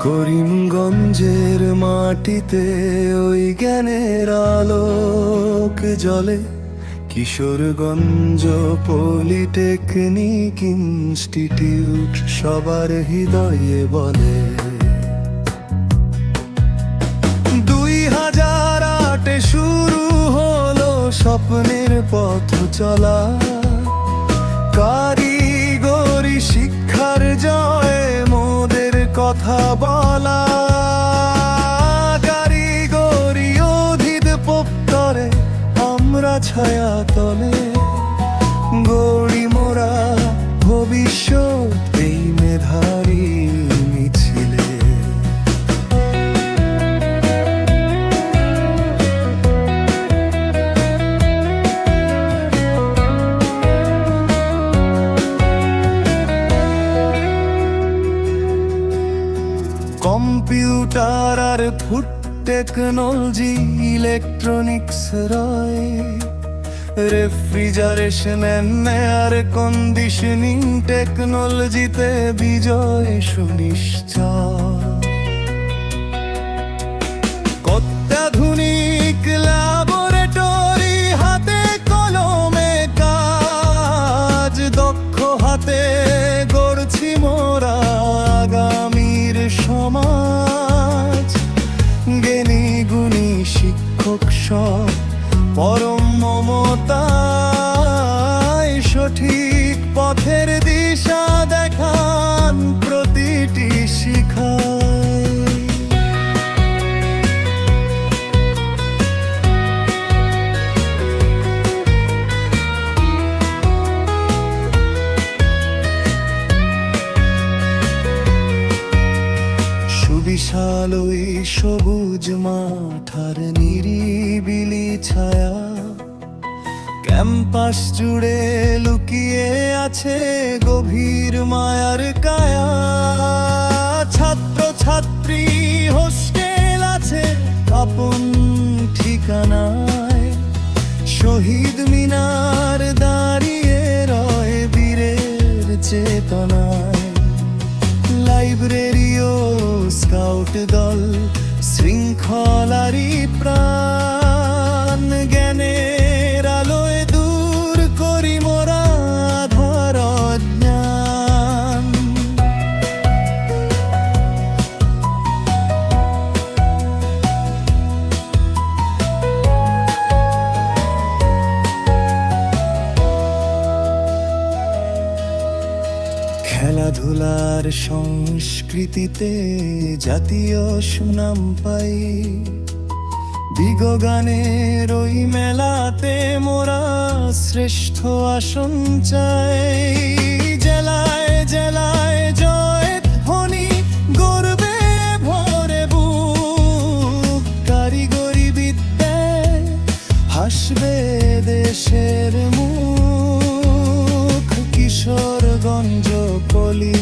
করিমগঞ্জের মাটিতে ওই জ্ঞানের আলোক জ্বলে, কিশোরগঞ্জ পলিটেকনিক ইনস্টিটিউট সবার হৃদয়ে বলে। 2008-এ শুরু হলো স্বপ্নের পথ চলা, কারিগরি শিক্ষার জয়ে মোদের কথা বলা। কারিগরি অধিদপ্তরে আমরা ছায়া তলে গড়ি মোরা ভবিষ্যৎ এই মেধারী মিছিলে। কম্পিউটার আর ফুড টেকনোলজি, ইলেকট্রনিক্স রয়, রেফ্রিজারেশন এন্ড এয়ার কন্ডিশনিং টেকনোলজিতে বিজয় সুনিশ্চয়। অত্যাধুনিক ল্যাবরেটরি, হাতে কলমে কাজ, দক্ষ হাতে গড়ছি মোরা আগামীর সমাজ। জ্ঞানী গুণী শিক্ষক সব পরম মমতায় সঠিক পথের দিশা দেখান প্রতিটি শিখায়। সুবিশাল ওই সবুজ মাঠার নিরিবিলি ছায়া, ক্যাম্পাস জুড়ে লুকিয়ে আছে গভীর মায়ার কায়া। ছাত্র ছাত্রী হোস্টেল আছে আপন ঠিকানায়, শহীদ মিনার দাঁড়িয়ে রয় বীরের চেতনায়। লাইব্রেরি ও স্কাউট দল শৃঙ্খলারই প্রাণ, জ্ঞানের আলোয় দূর করি মোরা আধার অজ্ঞান। খেলাধুলার সংস্কৃতিতে জাতীয় সুনাম পাই, বিগগানের ওই মেলাতে মোরা শ্রেষ্ঠ আসন চাই। জেলায় জেলায় জয় ধ্বনি, গর্বে ভরে বুক, কারিগরি বিদ্যায় হাসবে দেশের মুখ। কিশোরগঞ্জ পলি